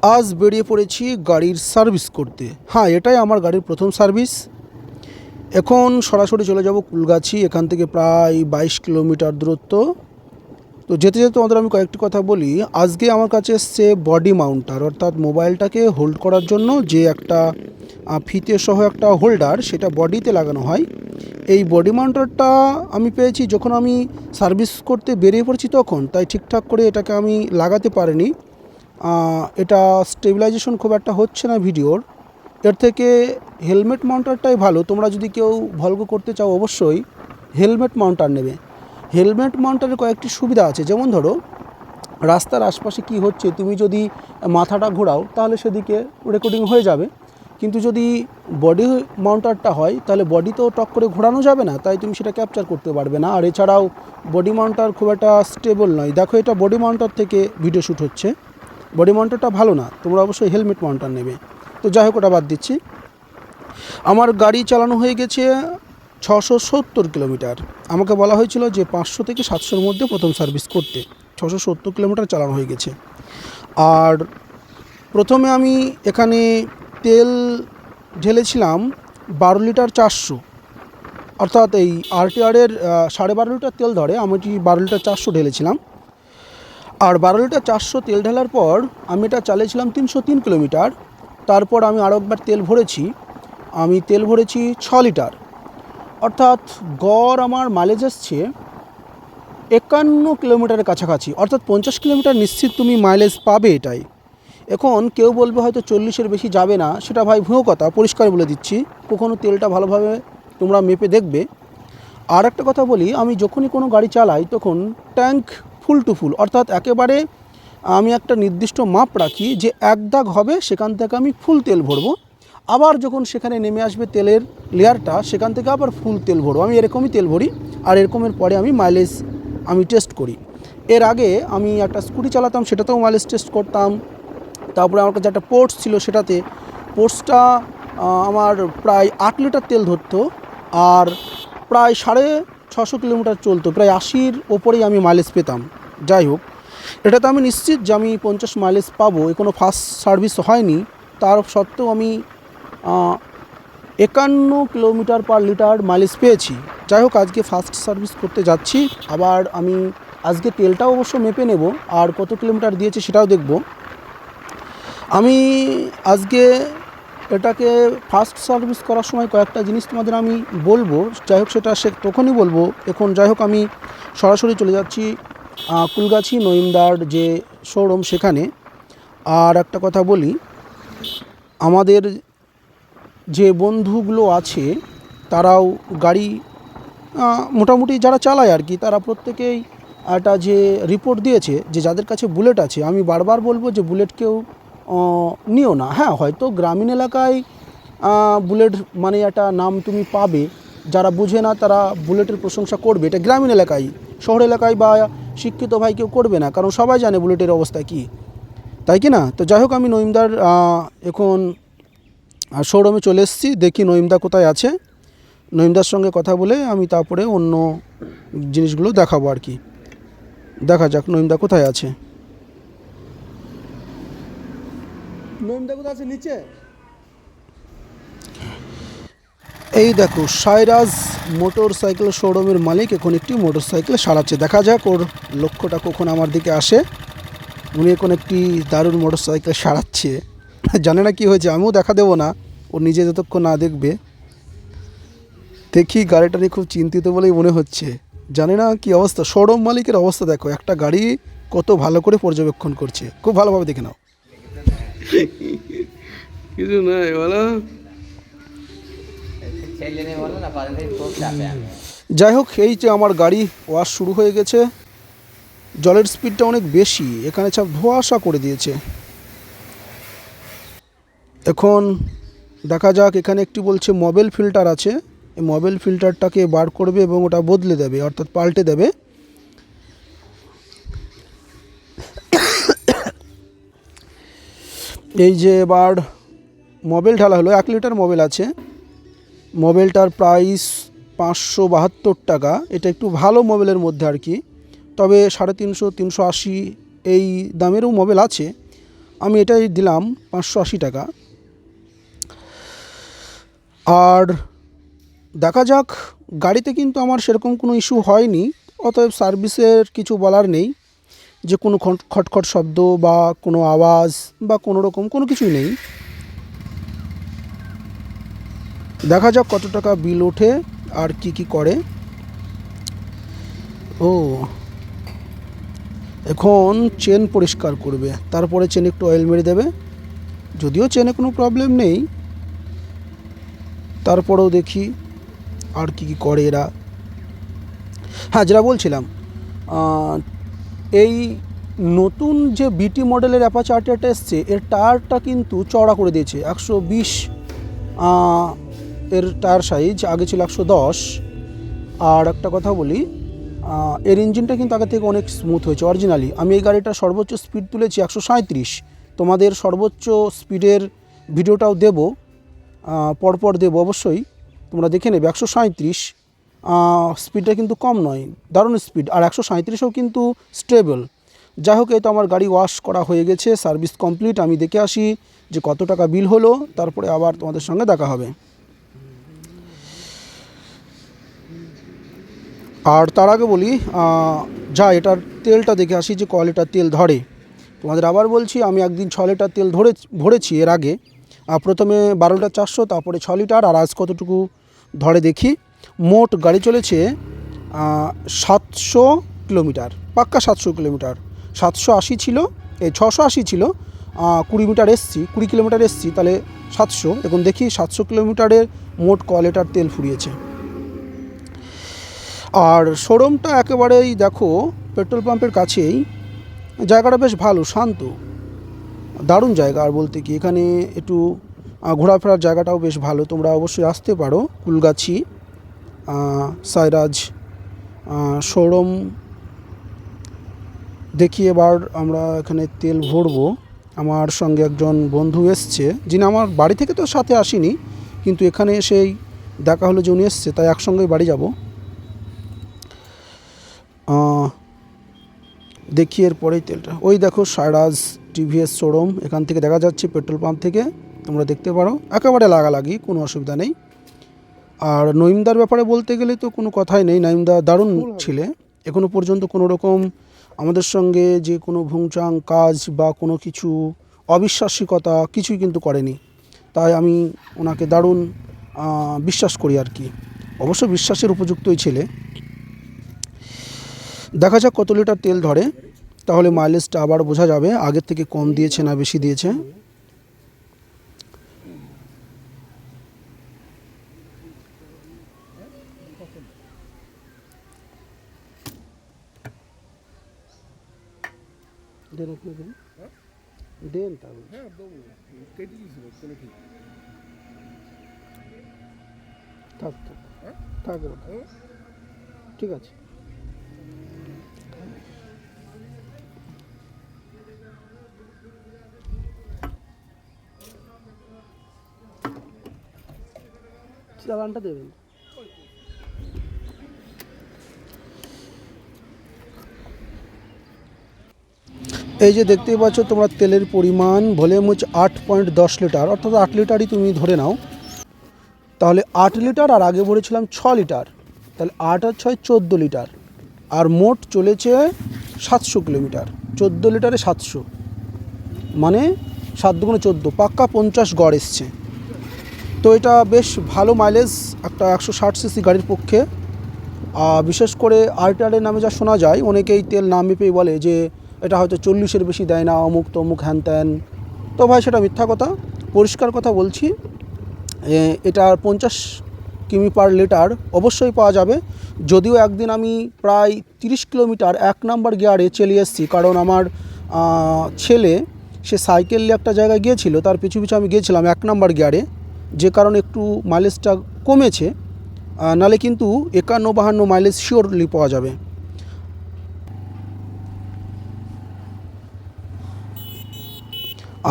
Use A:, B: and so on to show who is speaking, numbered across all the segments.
A: আজ বেরিয়ে পড়েছি গাড়ির সার্ভিস করতে। হ্যাঁ, এটাই আমার গাড়ির প্রথম সার্ভিস। এখন সরাসরি চলে যাব কুলগাছি। এখান থেকে প্রায় 22 কিলোমিটার দূরত্ব। তো যেতে যেতে তোমাদের আমি কয়েকটি কথা বলি। আজকে আমার কাছে এসছে বডি মাউন্টার, অর্থাৎ মোবাইলটাকে হোল্ড করার জন্য যে একটা ফিতে সহ একটা হোল্ডার, সেটা বডিতে লাগানো হয়। এই বডি মাউন্টারটা আমি পেয়েছি যখন আমি সার্ভিস করতে বেরিয়ে পড়েছি তখন, তাই ঠিকঠাক করে এটাকে আমি লাগাতে পারিনি। এটা স্টেবিলাইজেশন খুব একটা হচ্ছে না ভিডিওর। এর থেকে হেলমেট মাউন্টারটাই ভালো। তোমরা যদি কেউ ভলগো করতে চাও অবশ্যই হেলমেট মাউন্টার নেবে। হেলমেট মাউন্টারের কয়েকটি সুবিধা আছে, যেমন ধরো রাস্তার আশপাশে কি হচ্ছে তুমি যদি মাথাটা ঘোরাও তাহলে সেদিকে রেকর্ডিং হয়ে যাবে। কিন্তু যদি বডি মাউন্টারটা হয় তাহলে বডি তো টক করে ঘোরানো যাবে না, তাই তুমি সেটা ক্যাপচার করতে পারবে না। আর এছাড়াও বডি মাউন্টার খুব একটা স্টেবল নয়। দেখো, এটা বডি মাউন্টার থেকে ভিডিও শ্যুট হচ্ছে। বডি মাউন্টারটা ভালো না, তোমরা অবশ্যই হেলমেট মাউন্টার নেবে। তো যাই হোক, ওটা বাদ দিচ্ছি। আমার গাড়ি চালানো হয়ে গেছে 670 কিলোমিটার। আমাকে বলা হয়েছিল যে 500 থেকে 700-র মধ্যে প্রথম সার্ভিস করতে। 670 কিলোমিটার চালানো হয়ে গেছে। আর প্রথমে আমি এখানে তেল ঢেলেছিলাম 12 লিটার 400, অর্থাৎ এই আরটিআরের 12.5 লিটার তেল ধরে, আমি 12 লিটার 400 ঢেলেছিলাম। আর 12 লিটার 400 তেল ঢালার পর আমি এটা চালিয়েছিলাম 303 কিলোমিটার। তারপর আমি আরও একবার তেল ভরেছি। আমি তেল ভরেছি 6 লিটার, অর্থাৎ গড় আমার মাইলেজ এসছে 51 কিলোমিটারের কাছাকাছি, অর্থাৎ 50 কিলোমিটার নিশ্চিত তুমি মাইলেজ পাবে এটাই। এখন কেউ বলবে হয়তো 40-এর বেশি যাবে না, সেটা ভাই ভুয়ো কথা, পরিষ্কার বলে দিচ্ছি। কখনো তেলটা ভালোভাবে তোমরা মেপে দেখবে। আর একটা কথা বলি, আমি যখনই কোনো গাড়ি চালাই তখন ট্যাঙ্ক ফুল টু ফুল, অর্থাৎ একেবারে আমি একটা নির্দিষ্ট মাপ রাখি যে এক দাগ হবে সেখান থেকে আমি ফুল তেল ভরবো। আবার যখন সেখানে নেমে আসবে তেলের লেয়ারটা, সেখান থেকে আবার ফুল তেল ভরবো। আমি এরকমই তেল ভরি, আর এরকমের পরে আমি মাইলেজ টেস্ট করি। এর আগে আমি একটা স্কুটি চালাতাম, সেটাতেও মাইলেজ টেস্ট করতাম। তারপরে আমার কাছে একটা পোর্টস ছিল, সেটাতে পোর্টসটা আমার প্রায় 8 লিটার তেল ধরতো, আর প্রায় 650 কিলোমিটার চলতো, প্রায় 80-র ওপরেই আমি মাইলেজ পেতাম। যাই হোক, এটাতে আমি নিশ্চিত যে আমি 50 মাইলেজ পাবো। এ কোনো ফার্স্ট সার্ভিস হয়নি, তার সত্ত্বেও আমি 51 কিলোমিটার পার লিটার মাইলেজ পেয়েছি। যাই হোক, আজকে ফার্স্ট সার্ভিস করতে যাচ্ছি। আবার আমি আজকে তেলটাও অবশ্য মেপে নেব, আর কত কিলোমিটার দিয়েছে সেটাও দেখব। আমি আজকে এটাকে ফার্স্ট সার্ভিস করার সময় কয়েকটা জিনিস তোমাদের আমি বলবো। যাই হোক, সেটা তখনই বলবো। এখন যাই হোক, আমি সরাসরি চলে যাচ্ছি কুলগাছি নইমদার যে শোরুম সেখানে। আর একটা কথা বলি, আমাদের যে বন্ধুগুলো আছে তারাও গাড়ি মোটামুটি যারা চালায় আর কি, তারা প্রত্যেকেই একটা যে রিপোর্ট দিয়েছে যে যাদের কাছে বুলেট আছে, আমি বারবার বলবো যে বুলেট কেউ নিও না। হ্যাঁ, হয়তো গ্রামীণ এলাকায় বুলেট মানে একটা নাম তুমি পাবে, যারা বুঝে না তারা বুলেটের প্রশংসা করবে, এটা গ্রামীণ এলাকায়। শহর এলাকায় বা শিক্ষিত ভাই কেউ করবে না, কারণ সবাই জানে বুলেটের অবস্থা কী, তাই কি না? তো যাই হোক, আমি নইমদার এখন শোরুমে চলে এসেছি। দেখি নইমদা কোথায় আছে। নইমদার সঙ্গে কথা বলে আমি তারপরে অন্য জিনিসগুলো দেখাবো আর কি। দেখা যাক নইমদা কোথায় আছে। নইমদা কোথায় আছে? নিচে। এই দেখো, সাইরাজ মোটর সাইকেল শোরুমের মালিক এখন একটি মোটর সাইকেল সারাচ্ছে। দেখা যাক ওর লক্ষ্যটা কখন আমার দিকে আসে। উনি এখন একটি দারুণ মোটর সাইকেল সারাচ্ছে। জানে না কি হয়েছে, আমিও দেখা দেবো না, ও নিজে যতক্ষণ না দেখবে। দেখি, গাড়িটা নিয়ে খুব চিন্তিত বলেই মনে হচ্ছে। জানি না কি অবস্থা, শোরুম মালিকের অবস্থা দেখো, একটা গাড়ি কত ভালো করে পর্যবেক্ষণ করছে। খুব ভালোভাবে দেখে নাও।
B: কিছু নাই বলো।
A: যাই হোক, এই যে আমার গাড়ি ওয়াশ শুরু হয়ে গেছে। জলের স্পিডটা অনেক বেশি, এখানে সব ধোঁয়াশা করে দিয়েছে। এখন দেখা যাক, এখানে একটি বলছে মোবাইল ফিল্টার আছে। এই মোবাইল ফিল্টারটাকে বার করবে এবং ওটা বদলে দেবে, অর্থাৎ পাল্টে দেবে। এই যে এবার মোবাইল ঢালা হলো, 1 লিটার মোবাইল আছে। মোবাইলটার প্রাইস 572 টাকা। এটা একটু ভালো মোবাইলের মধ্যে আর কি, তবে 350, 380 এই দামেরও মোবাইল আছে। আমি এটাই দিলাম 580 টাকা। আর দেখা যাক, গাড়িতে কিন্তু আমার সেরকম কোনো ইস্যু হয়নি, অতএব সার্ভিসের কিছু বলার নেই, যে কোনো খটখট শব্দ বা কোনো আওয়াজ বা কোনো রকম কোনো কিছুই নেই। দেখা যাক কত টাকা বিল ওঠে আর কি করে। ও, এখন চেন পরিষ্কার করবে, তারপরে চেন একটু অয়েল মেরে দেবে। যদিও চেনে কোনো প্রবলেম নেই, তারপরেও দেখি আর কি করে এরা। হ্যাঁ, যেটা বলছিলাম, এই নতুন যে বিটি মডেলের অ্যাপাচি আরটিআরটা এসছে, এর টায়ারটা কিন্তু চওড়া করে দিয়েছে। 120 এর টায়ার সাইজ, আগে ছিল 110। আর একটা কথা বলি, এর ইঞ্জিনটা কিন্তু আগে থেকে অনেক স্মুথ হয়েছে অরিজিনালি। আমি এই গাড়িটার সর্বোচ্চ স্পিড তুলেছি 137। তোমাদের সর্বোচ্চ স্পিডের ভিডিওটাও দেব, পরপর দেব অবশ্যই, তোমরা দেখে নেবে। 137 স্পিডটা কিন্তু কম নয়, দারুণ স্পিড। আর 137ও কিন্তু স্টেবল। যাই হোক, এই তো আমার গাড়ি ওয়াশ করা হয়ে গেছে, সার্ভিস কমপ্লিট। আমি দেখে আসি যে কত টাকা বিল হলো, তারপরে আবার তোমাদের সঙ্গে দেখা হবে। আর তার আগে বলি, এটার তেলটা দেখে আসি যে ক লিটার তেল ধরে। তোমাদের আবার বলছি, আমি একদিন 6 লিটার তেল ভরেছি এর আগে। প্রথমে 12 লিটার 400, তারপরে 6 লিটার। আর আজ কতটুকু ধরে দেখি। মোট গাড়ি চলেছে 700 কিলোমিটার, পাক্কা 700 কিলোমিটার। 780 ছিল, 680 ছিল, 20 কিলোমিটার এসছি, তাহলে 700। এখন দেখি 700 কিলোমিটারের মোট ক লিটার তেল ফুরিয়েছে। আর শোরুমটা একেবারেই দেখো পেট্রোল পাম্পের কাছেই। জায়গাটা বেশ ভালো, শান্ত, দারুণ জায়গা। আর বলতে কি, এখানে একটু ঘোরাফেরার জায়গাটাও বেশ ভালো। তোমরা অবশ্যই আসতে পারো কুলগাছি সাইরাজ শোরুম। দেখি এবার আমরা এখানে তেল ভরবো। আমার সঙ্গে একজন বন্ধু এসছে, যিনি আমার বাড়ি থেকে তো সাথে আসেনি, কিন্তু এখানে এসেই দেখা হলো যে উনি এসছে, তাই একসঙ্গেই বাড়ি যাব। দেখি এরপরেই তেলটা, ওই দেখো সাইরাজ টিভিএস শোরুম, এখান থেকে দেখা যাচ্ছে পেট্রোল পাম্প থেকে, তোমরা দেখতে পারো, একেবারে লাগালাগি, কোনো অসুবিধা নেই। আর নঈমদার ব্যাপারে বলতে গেলে তো কোনো কথাই নেই, নঈমদা দারুণ ছেলে। এখনও পর্যন্ত কোনো রকম আমাদের সঙ্গে যে কোনো ভুংচাং কাজ বা কোনো কিছু অবিশ্বাসিকতা কিছুই কিন্তু করেনি। তাই আমি ওনাকে দারুণ বিশ্বাস করি আর কি। অবশ্য বিশ্বাসের উপযুক্তই ছেলে। দেখা যাক কত লিটার তেল ধরে, তাহলে মাইলেজটা আবার বোঝা যাবে আগের থেকে কম দিয়েছে না বেশি দিয়েছে। দেন তাহলে, থাক থাক, ঠিক আছে। চালানটা দেবেন। এই যে দেখতেই পাচ্ছ তোমরা, তেলের পরিমাণ ভলিউম হচ্ছে 8.10 লিটার, অর্থাৎ 8 লিটারই তুমি ধরে নাও। তাহলে 8 লিটার, আর আগে ভরেছিলাম 6 লিটার, তাহলে 8 আর 6 14 লিটার। আর মোট চলেছে 700 কিলোমিটার। 14 লিটারে 700 মানে 7 দুগুণে 14, পাক্কা 50 গড় এসছে। তো এটা বেশ ভালো মাইলেজ একটা 160 সিসি গাড়ির পক্ষে। বিশেষ করে আরটিআরের নামে যা শোনা যায়, অনেকেই তেল না মেপেই বলে যে এটা হয়তো 40-এর বেশি দেয় না, অমুক তমুক হ্যান ত্যান। তো ভাই, সেটা মিথ্যা কথা, পরিষ্কার কথা বলছি। এটা 50 কিমি পার লিটার অবশ্যই পাওয়া যাবে। যদিও একদিন আমি প্রায় 30 কিলোমিটার 1 নাম্বার গিয়ারে চালিয়ে এসেছি, কারণ আমার ছেলে সে সাইকেল নিয়ে একটা জায়গায় গিয়েছিল, তার পিছু পিছু আমি গিয়েছিলাম 1 নাম্বার গিয়ারে, যে কারণে একটু মাইলেজটা কমেছে। নালে কিন্তু 51-52 মাইলেজ শিওরলি পাওয়া যাবে।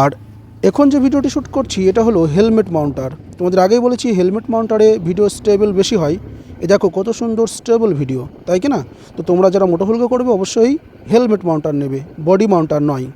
A: আর এখন যে ভিডিওটি শ্যুট করছি এটা হলো হেলমেট মাউন্টার। তোমাদের আগেই বলেছি হেলমেট মাউন্টারে ভিডিও স্টেবল বেশি হয়। এ দেখো কত সুন্দর স্টেবল ভিডিও, তাই কি না? তো তোমরা যারা মোটোভলগো করবে অবশ্যই হেলমেট মাউন্টার নেবে, বডি মাউন্টার নয়।